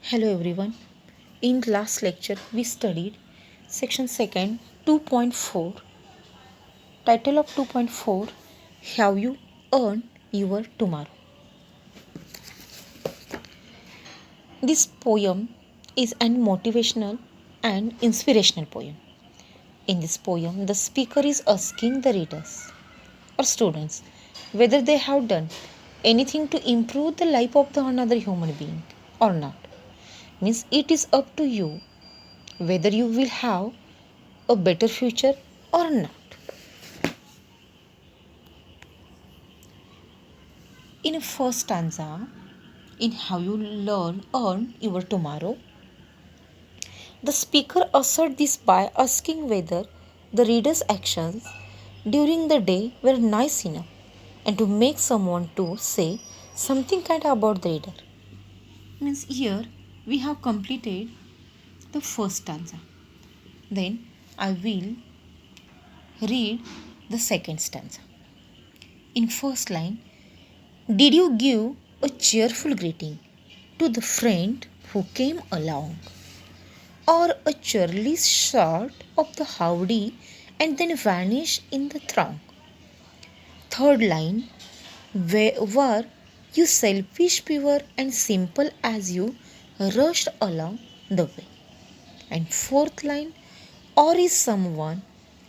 Hello everyone. In last lecture we studied section 2nd 2.4. Title of 2.4, How You Earn Your Tomorrow. This poem is an motivational and inspirational poem. In this poem the speaker is asking the readers or students whether they have done anything to improve the life of the another human being or not. Means it is up to you whether you will have a better future or not. In a first stanza, in How You Earn Your Tomorrow, the speaker asserts this by asking whether the reader's actions during the day were nice enough and to make someone to say something kind about the reader. Means here we have completed the first stanza. Then I will read the second stanza. In first line, did you give a cheerful greeting to the friend who came along, or a churlish shot of the howdy and then vanished in the throng? Third line, were you selfish, pure, and simple as you rushed along the way? And fourth line, or is someone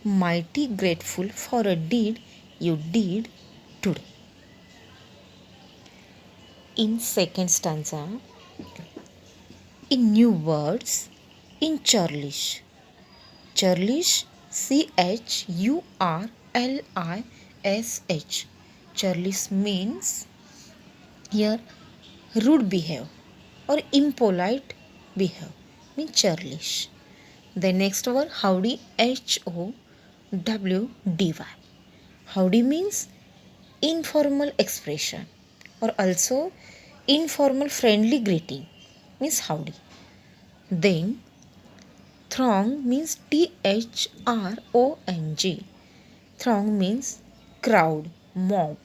mighty grateful for a deed you did today? In second stanza, in new words, in churlish. Churlish, Churlish. Churlish means here rude behave or impolite behave. Means churlish. The next word howdy, Howdy. Howdy means informal expression or also informal friendly greeting. Means howdy. Then throng means Throng. Throng means crowd, mob,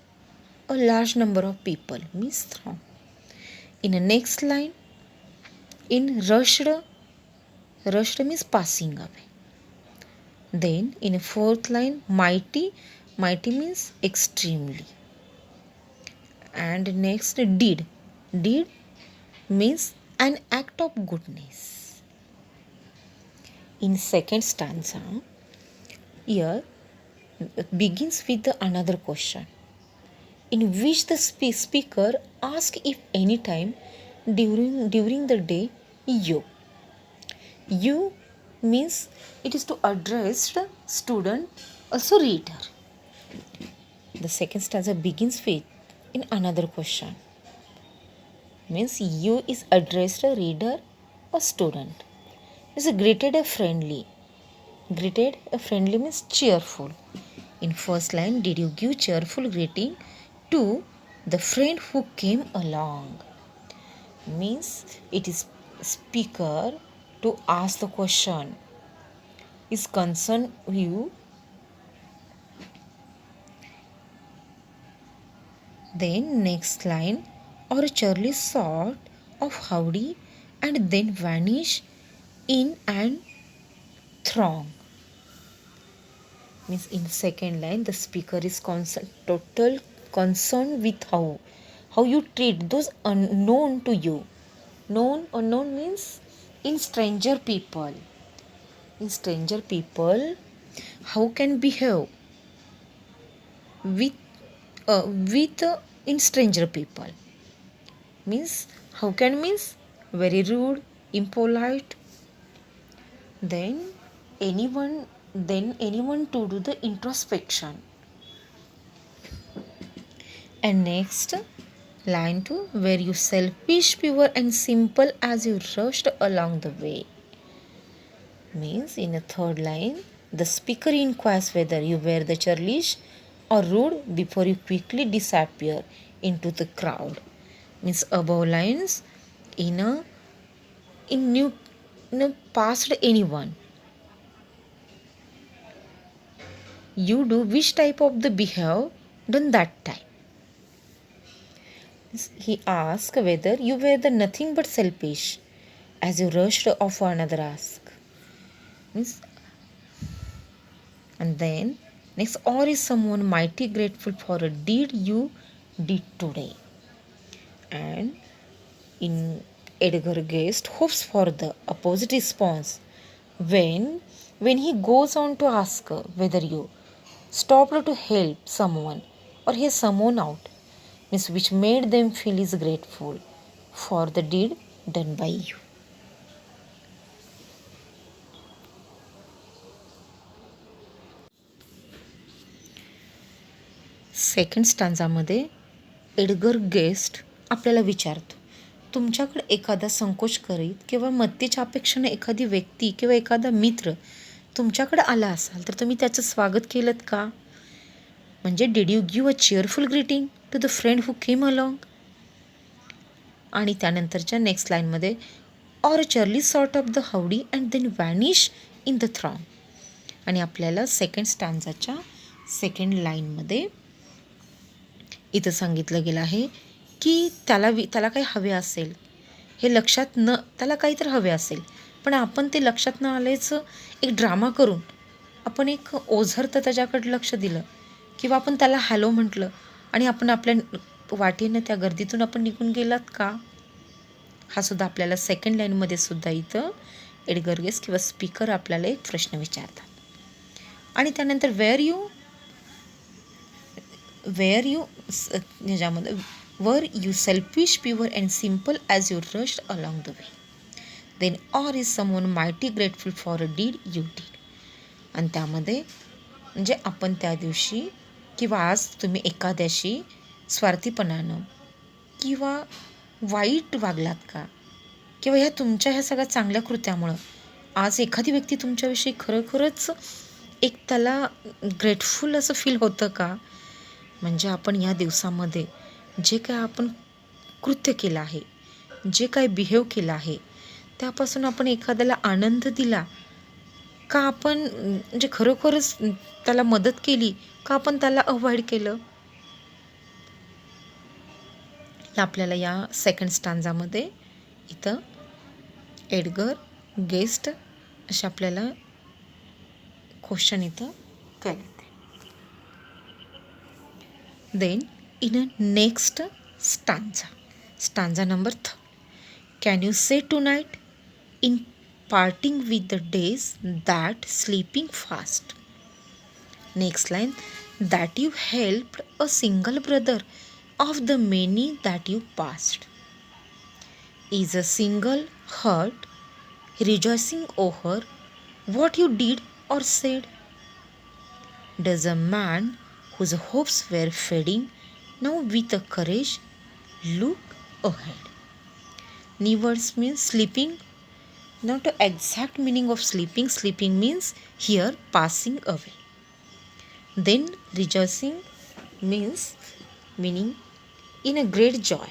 a large number of people means throng. In the next line, in rushed means passing away. Then in a fourth line, mighty means extremely. And next, did means an act of goodness. In second stanza, here begins with another question in which the speaker asks if any time during the day you means it is to address the student, also reader. The second stanza begins with in another question means you is addressed a reader or student. Is greeted a friendly means cheerful. In first line, did you give cheerful greeting to the friend who came along? Means it is speaker to ask the question, is concern you? Then next line, or a churlish sort of howdy and then vanish in and throng. Means in second line the speaker is total concerned with how you treat those unknown to you. Unknown means in stranger people. In stranger people, how can behave with in stranger people? Means how can means very rude, impolite. Then anyone to do the introspection. And next line 2, were you selfish, pure, and simple as you rushed along the way? Means in the third line, the speaker inquires whether you were the churlish or rude before you quickly disappear into the crowd. Means above lines, in a past anyone, you do which type of the behave done that time. He asked whether you were the nothing but selfish as you rushed off for another ask. Means, and then next, or is someone mighty grateful for a deed you did today. And in Edgar Guest hopes for the opposite response when he goes on to ask whether you stopped to help someone or hear someone out, means which made them feel is grateful for the deed done by you. Second स्टांजामध्ये Edgar Guest आपल्याला विचारतो, तुमच्याकडे एखादा संकोच करीत किंवा मदतीच्या अपेक्षेने एखादी व्यक्ती किंवा एखादा मित्र तुमच्याकडे आला असाल तर तुम्ही त्याचं स्वागत केलं का? म्हणजे did you give a cheerful greeting to the friend who came along. आणि त्यानंतरच्या नेक्स्ट लाईनमध्ये or churly sort of the howdy and then vanish in the throng. आणि आपल्याला सेकंड स्टांजाच्या सेकंड लाईनमध्ये इथं सांगितलं गेलं आहे की त्याला काही हवे असेल, हे लक्षात न त्याला काहीतरी हवे असेल, पण आपण ते लक्षात न आल्याचं एक ड्रामा करून आपण एक ओझरतं त्याच्याकडे लक्ष दिलं किंवा आपण त्याला हॅलो म्हटलं आणि आपण आपल्या वाटेनं त्या गर्दीतून आपण निघून गेलात का? हा सुद्धा आपल्याला सेकंड लाईनमध्ये सुद्धा इथं एडगर गेस्ट किंवा स्पीकर आपल्याला एक प्रश्न विचारतात. आणि त्यानंतर वेअर यू ह्याच्यामध्ये were you selfish pure and simple as you rushed along the way then or is someone mighty grateful for a deed you did. आणि त्यामध्ये म्हणजे आपण त्या दिवशी किंवा आज तुम्ही एखाद्याशी स्वार्थीपणानं किंवा वाईट वागलात का, किंवा ह्या सगळ्या चांगल्या कृत्यामुळं आज एखादी व्यक्ती तुमच्याविषयी खरोखरच एक त्याला ग्रेटफुल असं फील होतं का? म्हणजे आपण या दिवसामध्ये जे काय आपण कृत्य केलं आहे, जे काय बिहेव केलं आहे, त्यापासून आपण एखाद्याला आनंद दिला का, आपण म्हणजे खरोखरच त्याला मदत केली का, आपण त्याला अवॉइड केलं. आपल्याला या सेकंड स्टांजामध्ये इथं एडगर गेस्ट असे आपल्याला क्वेश्चन इथं केले. Then in a next stanza number 3, can you say tonight in parting with the days that sleeping fast. Next line, that you helped a single brother of the many that you passed. Is a single heart rejoicing over what you did or said? Does a man whose hopes were fading now with a courage look ahead? New words means sleeping, not the exact meaning of sleeping. Sleeping means here passing away. Then rejoicing meaning in a great joy,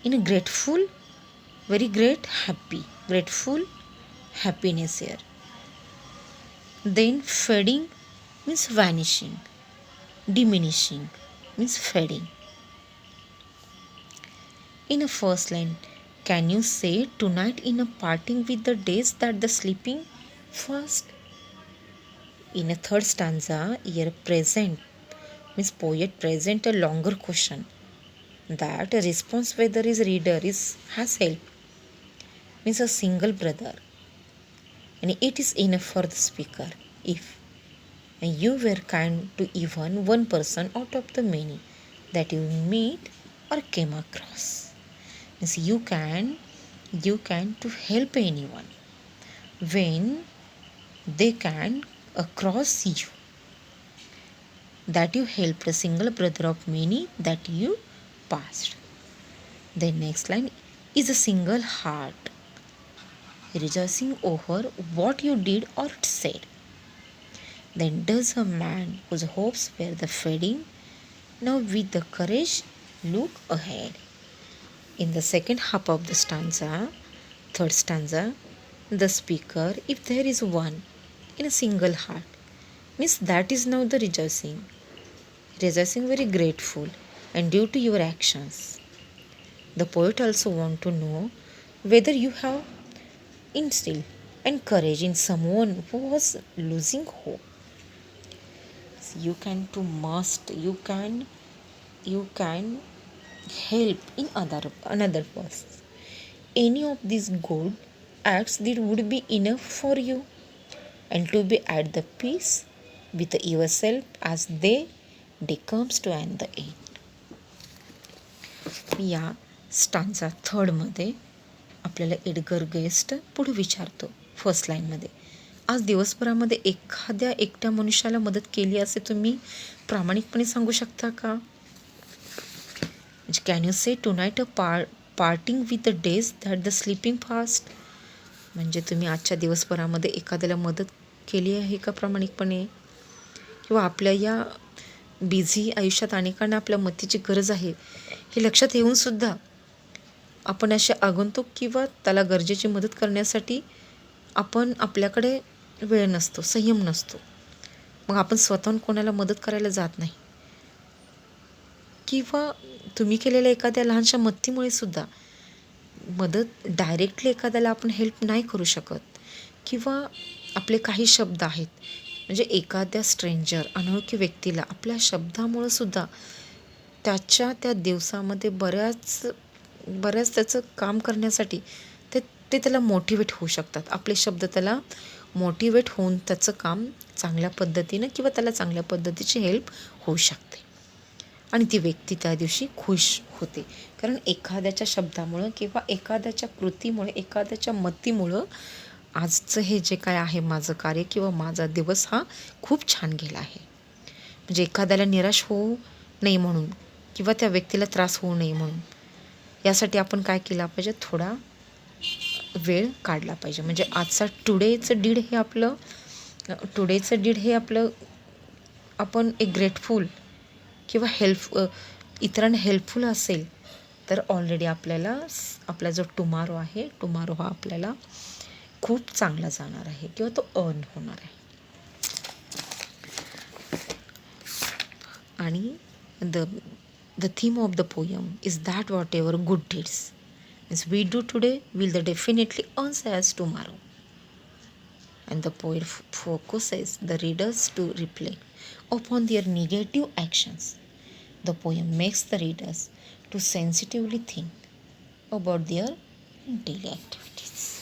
in a grateful, very great happy, grateful happiness here. Then fading means vanishing, diminishing means fading. In a first line, can you say tonight in a parting with the days that the sleeping fast? In a third stanza, here present means poet present a longer question that a response whether his reader has help means a single brother, and it is enough for the speaker if you were kind to even one person out of the many that you meet or came across. Means you can to help anyone when they can across you, that you helped a single brother of many that you passed. The next line is a single heart rejoicing over what you did or said. Then does a man whose hopes were the fading now with the courage look ahead? In the second half of the third stanza, the speaker, if there is one in a single heart, means that is now the rejoicing very grateful and due to your actions. The poet also want to know whether you have instilled and courage in someone who was losing hope. You can to must you can help in another person. Any of these good acts that would be enough for you and to be at the peace with yourself as day comes to end the end. या स्टांचा थर्डमध्ये आपल्याला Edgar guest पुढे विचारतो first लाईनमध्ये, आज दिवसभरामध्ये एखाद्या एकट्या मनुष्याला मदत केली असे तुम्ही प्रामाणिकपणे सांगू शकता का? Can you say tonight parting with the days that the sleeping fast. म्हणजे तुम्ही आजच्या दिवसभरामध्ये एखाद्याला मदत केली आहे का प्रामाणिकपणे? किंवा आपल्या या बिझी आयुष्यात अनेकांना आपल्या मदतीची गरज आहे हे लक्षात येऊनसुद्धा आपण असे आगंतुक किंवा त्याला गरजेची मदत करण्यासाठी आपल्याकडे वेळ नसतो, संयम नसतो, मग आपण स्वतःहून कोणाला मदत करायला जात नाही. किंवा तुम्ही केलेल्या एखाद्या लहानशा मदतीमुळे सुद्धा मदत डायरेक्टली एखाद्याला आपण हेल्प नाही करू शकत. किंवा आपले काही शब्द आहेत, म्हणजे एखाद्या स्ट्रेंजर अनोळखी व्यक्तीला आपल्या शब्दामुळं सुद्धा त्याच्या त्या दिवसामध्ये बऱ्याच त्याचं काम करण्यासाठी ते त्याला मोटिवेट होऊ शकतात. आपले शब्द त्याला मोटिवेट होऊन त्याचं काम चांगल्या पद्धतीनं किंवा त्याला चांगल्या पद्धतीची हेल्प होऊ शकते आणि ती व्यक्ती त्या दिवशी खुश होते. कारण एखाद्याच्या शब्दामुळं किंवा एखाद्याच्या कृतीमुळे एखाद्याच्या मतीमुळं आजचं हे जे काय आहे माझं कार्य किंवा माझा दिवस हा खूप छान गेला आहे. म्हणजे एखाद्याला निराश होऊ नये म्हणून किंवा त्या व्यक्तीला त्रास होऊ नये म्हणून यासाठी आपण काय केलं पाहिजे, थोडा वेळ काढला पाहिजे. म्हणजे आजचा टुडेचं डीड हे आपलं आपण एक ग्रेटफुल किंवा इतरांना हेल्पफुल असेल तर ऑलरेडी आपला जो टुमारो हा आपल्याला खूप चांगला जाणार आहे किंवा तो अर्न होणार आहे. आणि the theme of the poem is that whatever good deeds as we do today will definitely earn us tomorrow. And the poet focuses the readers to reflect upon their negative actions. The poem makes the readers to sensitively think about their daily activities.